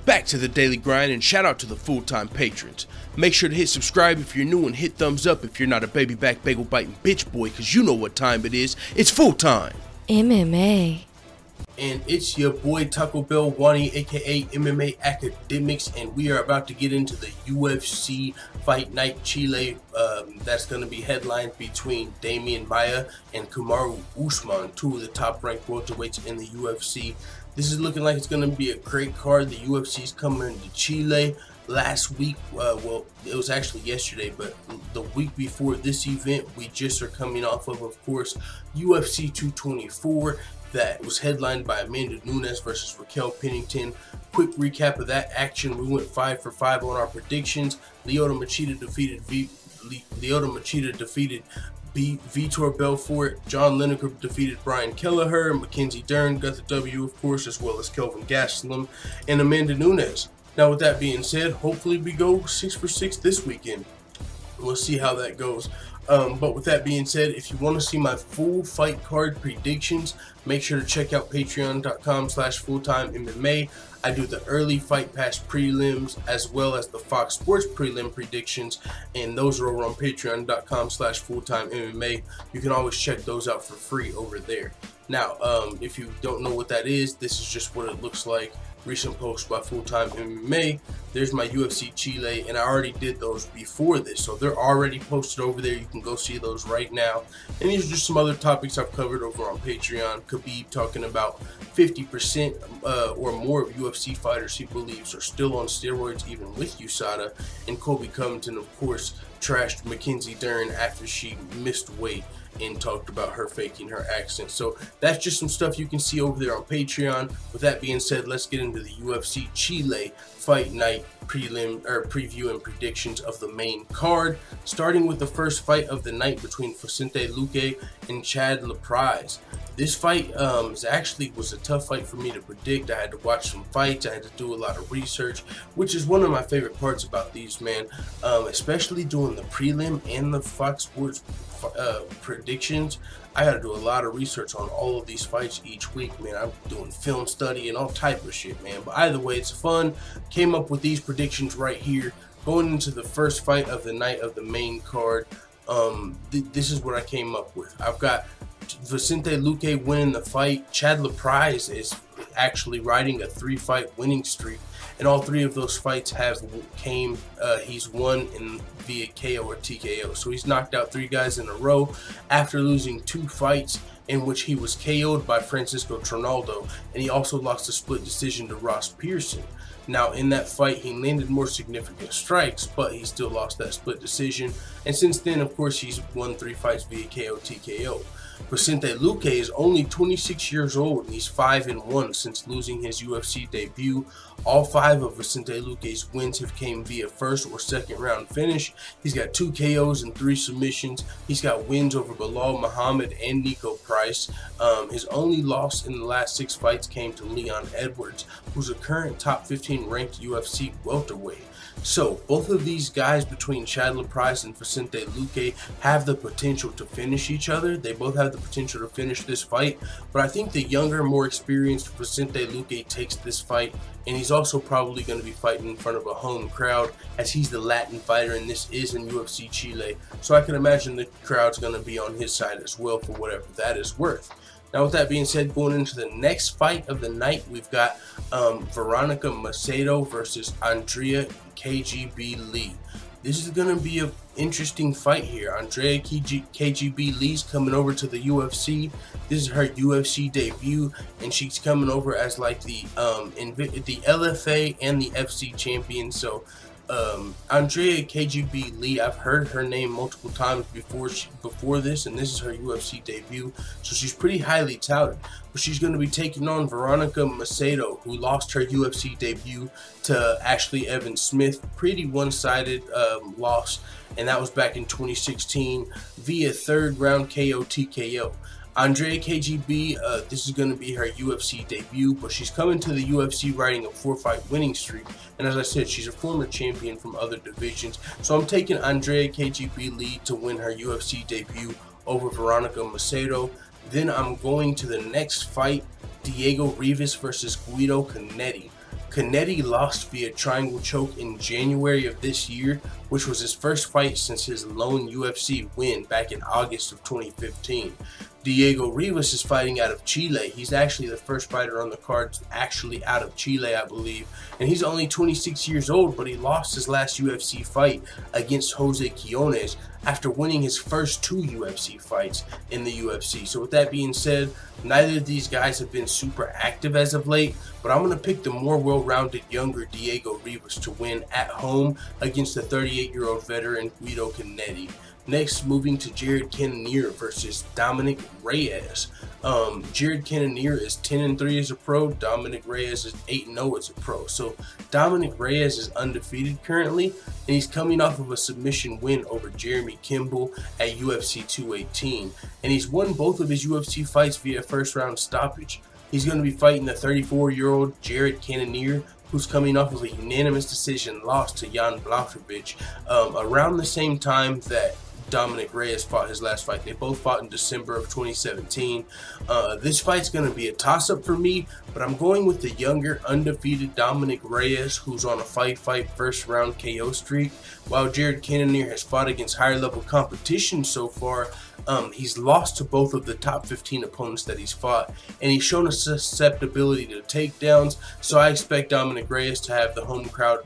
Back to the daily grind, and shout out to the full-time patrons. Make sure to hit subscribe if you're new and hit thumbs up if you're not a baby back bagel biting bitch boy, cause you know what time it is. It's full time. MMA. And it's your boy Taco Bell Wani, aka MMA Academics, and we are about to get into the UFC Fight Night Chile. That's going to be headlined between Maia and Kamaru Usman, two of the top-ranked welterweights in the UFC. This is looking like it's going to be a great card. The UFC is coming into Chile. Last week, well, it was actually yesterday, but the week before this event, we just are coming off of course, UFC 224. That was headlined by Amanda Nunes versus Raquel Pennington. Quick recap of that action: we went 5 for 5 on our predictions. Lyoto Machida defeated Vitor Belfort. John Lineker defeated Brian Kelleher. Mackenzie Dern got the W, of course, as well as Kelvin Gastelum and Amanda Nunes. Now, with that being said, hopefully we go 6 for 6 this weekend. We'll see how that goes. But with that being said, if you want to see my full fight card predictions, make sure to check out patreon.com/fulltimemma. I do the early Fight Pass prelims as well as the Fox Sports prelim predictions, and those are over on patreon.com/fulltimemma. You can always check those out for free over there. Now, if you don't know what that is, this is just what it looks like. Recent post by Full Time MMA. There's my UFC Chile, and I already did those before this, so they're already posted over there. You can go see those right now. And these are just some other topics I've covered over on Patreon. Khabib talking about 50% or more of UFC fighters he believes are still on steroids even with USADA, and Colby Covington, of course, trashed Mackenzie Dern after she missed weight and talked about her faking her accent. So that's just some stuff you can see over there on Patreon. With that being said, let's get into the UFC Chile Fight Night preview and predictions of the main card, starting with the first fight of the night between Vicente Luque and Chad LaPrise. This fight was a tough fight for me to predict. I had to watch some fights. I had to do a lot of research, which is one of my favorite parts about these, man. Especially doing the prelim and the Fox Sports predictions. I got to do a lot of research on all of these fights each week, man. I'm doing film study and all type of shit, man. But either way, it's fun. Came up with these predictions right here. Going into the first fight of the night of the main card, this is what I came up with. I've got Vicente Luque winning the fight. Chad LaPrise is actually riding a 3-fight winning streak, and all 3 of those fights he's won via KO or TKO. So he's knocked out 3 guys in a row after losing 2 fights in which he was KO'd by Francisco Trinaldo, and he also lost a split decision to Ross Pearson. Now, in that fight, he landed more significant strikes, but he still lost that split decision. And since then, of course, he's won 3 fights via KO, TKO. Vicente Luque is only 26 years old, and he's 5-1 since losing his UFC debut. All 5 of Vicente Luque's wins have came via first or second round finish. He's got 2 KOs and 3 submissions. He's got wins over Bilal Muhammad and Nico Price. His only loss in the last 6 fights came to Leon Edwards, who's a current top 15 ranked UFC welterweight. So both of these guys, between Chad LaPrise and Vicente Luque, have the potential to finish each other. They both have the potential to finish this fight, but I think the younger, more experienced Vicente Luque takes this fight, and he's also probably going to be fighting in front of a home crowd, as he's the Latin fighter and this is in UFC Chile. So I can imagine the crowd's going to be on his side as well, for whatever that is worth. Now, with that being said, going into the next fight of the night, we've got Veronica Macedo versus Andrea KGB Lee. This is going to be an interesting fight here. Andrea KGB Lee's coming over to the UFC. This is her UFC debut, and she's coming over as like the LFA and the FC champion. So Andrea KGB Lee, I've heard her name multiple times before this, and this is her UFC debut, so she's pretty highly touted. But she's going to be taking on Veronica Macedo, who lost her UFC debut to Ashley Evans Smith. Pretty one-sided loss, and that was back in 2016 via 3rd round KO TKO. Andrea KGB, this is going to be her UFC debut, but she's coming to the UFC riding a 4-fight winning streak. And as I said, she's a former champion from other divisions. So I'm taking Andrea KGB Lee to win her UFC debut over Veronica Macedo. Then I'm going to the next fight, Diego Rivas versus Guido Canetti. Kennedy lost via triangle choke in January of this year, which was his first fight since his lone UFC win back in August of 2015. Diego Rivas is fighting out of Chile. He's actually the first fighter on the card actually out of Chile, I believe. And he's only 26 years old, but he lost his last UFC fight against Jose Quiones after winning his first 2 UFC fights in the UFC. So with that being said, neither of these guys have been super active as of late, but I'm going to pick the more well-rounded younger Diego Rivas to win at home against the 38-year-old veteran Guido Kennedy. Next, moving to Jared Cannonier versus Dominic Reyes. Jared Cannonier is 10-3 as a pro. Dominic Reyes is 8-0 as a pro. So Dominic Reyes is undefeated currently, and he's coming off of a submission win over Jeremy Kimball at UFC 218. And he's won both of his UFC fights via first-round stoppage. He's going to be fighting the 34-year-old Jared Cannonier, who's coming off of a unanimous decision loss to Jan Blachowicz around the same time that Dominic Reyes fought his last fight. They both fought in December of 2017. This fight's going to be a toss-up for me, but I'm going with the younger, undefeated Dominic Reyes, who's on a fight first-round KO streak. While Jared Cannonier has fought against higher-level competition so far, he's lost to both of the top 15 opponents that he's fought, and he's shown a susceptibility to takedowns, so I expect Dominic Reyes to have the home crowd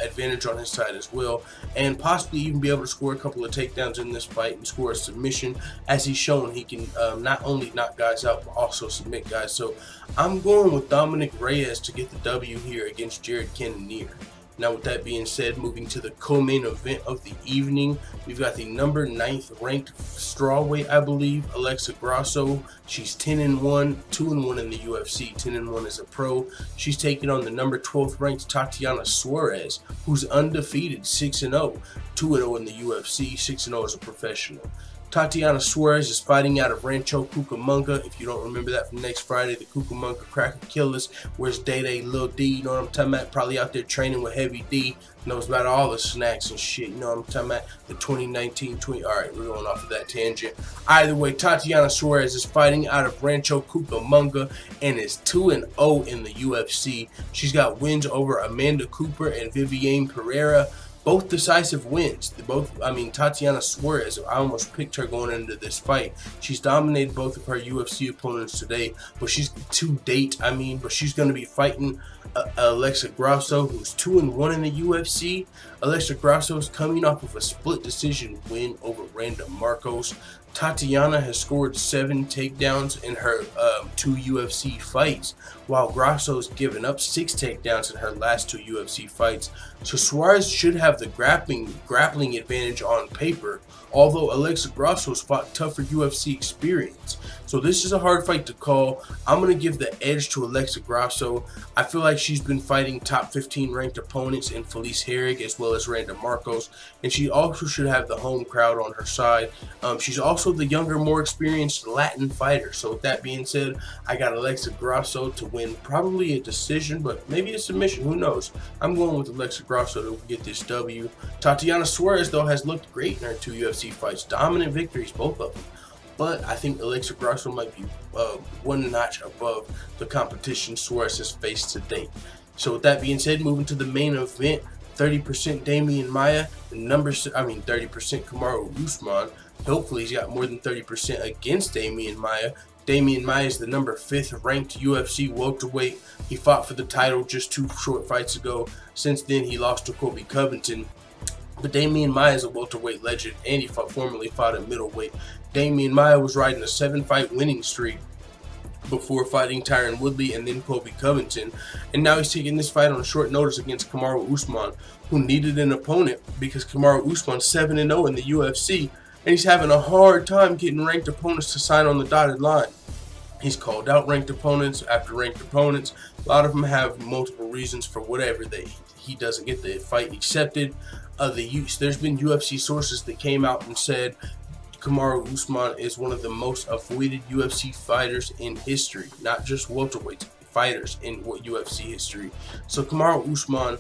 advantage on his side as well, and possibly even be able to score a couple of takedowns in this fight and score a submission, as he's shown he can not only knock guys out, but also submit guys. So I'm going with Dominic Reyes to get the W here against Jared Cannonier. Now, with that being said, moving to the co-main event of the evening, we've got the number 9th ranked strawweight, I believe, Alexa Grasso. She's 10-1, 2-1 in the UFC, 10-1 as a pro. She's taking on the number 12th ranked Tatiana Suarez, who's undefeated, 6-0, 2-0 in the UFC, 6-0 as a professional. Tatiana Suarez is fighting out of Rancho Cucamonga. If you don't remember that from next Friday, the Cucamonga Cracker Killers. Where's Day-Day, Lil D, you know what I'm talking about? Probably out there training with Heavy D. Knows about all the snacks and shit, you know what I'm talking about? The 2019-20. Alright, we're going off of that tangent. Either way, Tatiana Suarez is fighting out of Rancho Cucamonga and is 2-0 in the UFC. She's got wins over Amanda Cooper and Viviane Pereira. Both decisive wins. Tatiana Suarez, I almost picked her going into this fight. She's dominated both of her UFC opponents today, but she's but she's going to be fighting Alexa Grasso, who's 2-1 in the UFC. Alexa Grasso is coming off of a split decision win over Randa Marcos. Tatiana has scored 7 takedowns in her 2 UFC fights, while Grasso's given up 6 takedowns in her last 2 UFC fights. So Suarez should have the grappling advantage on paper, although Alexa Grasso's fought tougher UFC experience. So this is a hard fight to call. I'm going to give the edge to Alexa Grasso. I feel like she's been fighting top 15 ranked opponents in Felice Herrig as well as Randa Marcos, and she also should have the home crowd on her side. She's also the younger, more experienced Latin fighter. So with that being said, I got Alexa Grasso to win probably a decision, but maybe a submission, who knows. I'm going with Alexa Grasso to get this W. Tatiana Suarez, though, has looked great in her 2 UFC fights. Dominant victories, both of them. But I think Alexa Grasso might be one notch above the competition Suarez has faced to date. So with that being said, moving to the main event, 30% Damian Maia, 30% Kamaru Usman. Hopefully he's got more than 30% against Damian Maia. Damian Maia is the number 5th ranked UFC welterweight. He fought for the title just 2 short fights ago. Since then, he lost to Colby Covington. But Damian Maia is a welterweight legend, and he formerly fought at middleweight. Damian Maia was riding a 7-fight winning streak before fighting Tyron Woodley and then Colby Covington. And now he's taking this fight on short notice against Kamaru Usman, who needed an opponent because Kamaru Usman's 7-0 in the UFC, and he's having a hard time getting ranked opponents to sign on the dotted line. He's called out ranked opponents after ranked opponents. A lot of them have multiple reasons for whatever he doesn't get the fight accepted. There's been UFC sources that came out and said Kamaru Usman is one of the most avoided UFC fighters in history, not just welterweight fighters in UFC history. So Kamaru Usman,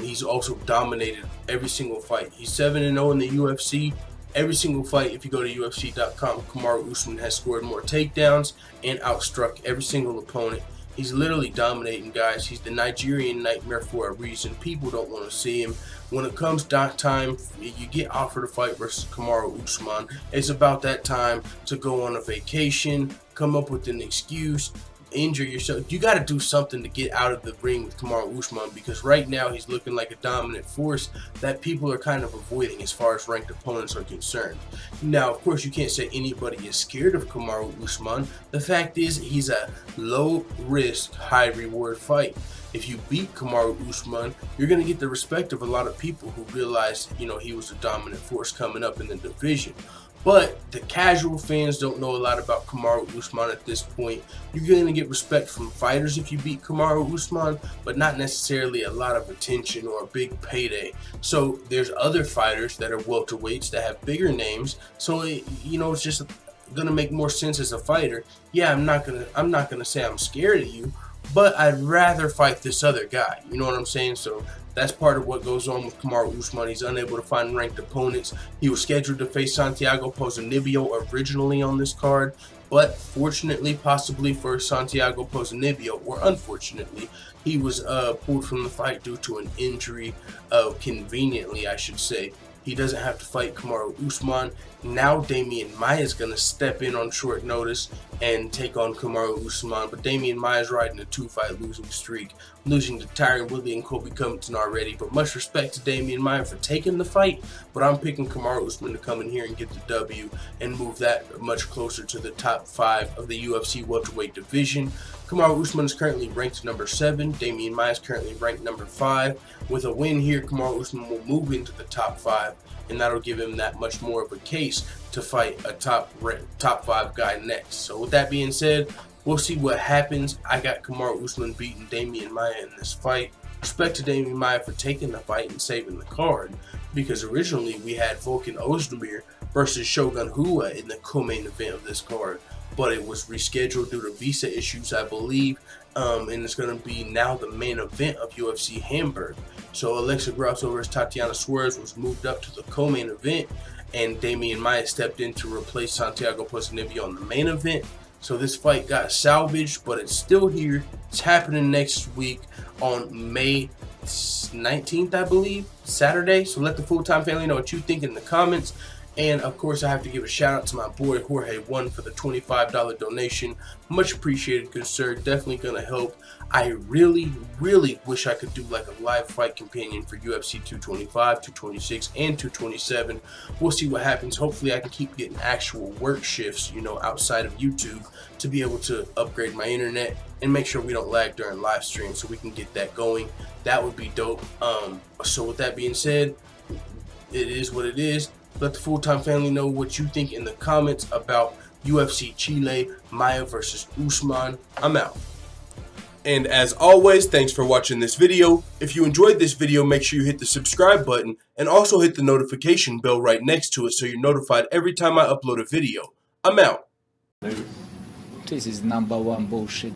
he's also dominated every single fight. He's 7-0 in the UFC. Every single fight, if you go to UFC.com, Kamaru Usman has scored more takedowns and outstruck every single opponent. He's literally dominating, guys. He's the Nigerian nightmare for a reason. People don't want to see him. When it comes time, you get offered a fight versus Kamaru Usman, it's about that time to go on a vacation, come up with an excuse, injure yourself. You got to do something to get out of the ring with Kamaru Usman, because right now he's looking like a dominant force that people are kind of avoiding as far as ranked opponents are concerned. Now, of course, you can't say anybody is scared of Kamaru Usman. The fact is, he's a low risk, high reward fight. If you beat Kamaru Usman, you're going to get the respect of a lot of people who realize, you know, he was a dominant force coming up in the division. But the casual fans don't know a lot about Kamaru Usman at this point. You're going to get respect from fighters if you beat Kamaru Usman, but not necessarily a lot of attention or a big payday. So there's other fighters that are welterweights that have bigger names. So you know, it's just going to make more sense as a fighter. Yeah, I'm not gonna say I'm scared of you, but I'd rather fight this other guy. You know what I'm saying? So that's part of what goes on with Kamaru Usman. He's unable to find ranked opponents. He was scheduled to face Santiago Ponzinibbio originally on this card, but fortunately, possibly for Santiago Ponzinibbio, or unfortunately, he was pulled from the fight due to an injury, conveniently, I should say. He doesn't have to fight Kamaru Usman. Now Damian Maia is going to step in on short notice and take on Kamaru Usman. But Damian Maia is riding a 2-fight losing streak, losing to Tyron Woodley and Colby Covington already. But much respect to Damian Maia for taking the fight. But I'm picking Kamaru Usman to come in here and get the W and move that much closer to the top 5 of the UFC welterweight division. Kamaru Usman is currently ranked number 7. Damian Maia is currently ranked number 5. With a win here, Kamaru Usman will move into the top 5, and that'll give him that much more of a case to fight a top 5 guy next. So with that being said, we'll see what happens. I got Kamaru Usman beating Damian Maia in this fight. Respect to Damian Maia for taking the fight and saving the card, because originally we had Volkan Ozdemir versus Shogun Rua in the co-main event of this card, but it was rescheduled due to visa issues, I believe, and it's going to be now the main event of UFC Hamburg. So Alexa Grasso versus Tatiana Suarez was moved up to the co-main event, and Damian Maia stepped in to replace Santiago Ponzinibbio on the main event. So this fight got salvaged, but it's still here. It's happening next week on May 19th, I believe, Saturday. So let the full-time family know what you think in the comments. And of course, I have to give a shout out to my boy Jorge1 for the $25 donation. Much appreciated, good sir. Definitely gonna help. I really wish I could do like a live fight companion for UFC 225, 226, and 227. We'll see what happens. Hopefully, I can keep getting actual work shifts, you know, outside of YouTube, to be able to upgrade my internet and make sure we don't lag during live streams, so we can get that going. That would be dope. So with that being said, it is what it is. Let the full-time family know what you think in the comments about UFC Chile, Maia versus Usman. I'm out. And as always, thanks for watching this video. If you enjoyed this video, make sure you hit the subscribe button and also hit the notification bell right next to it so you're notified every time I upload a video. I'm out. This is #1 bullshit.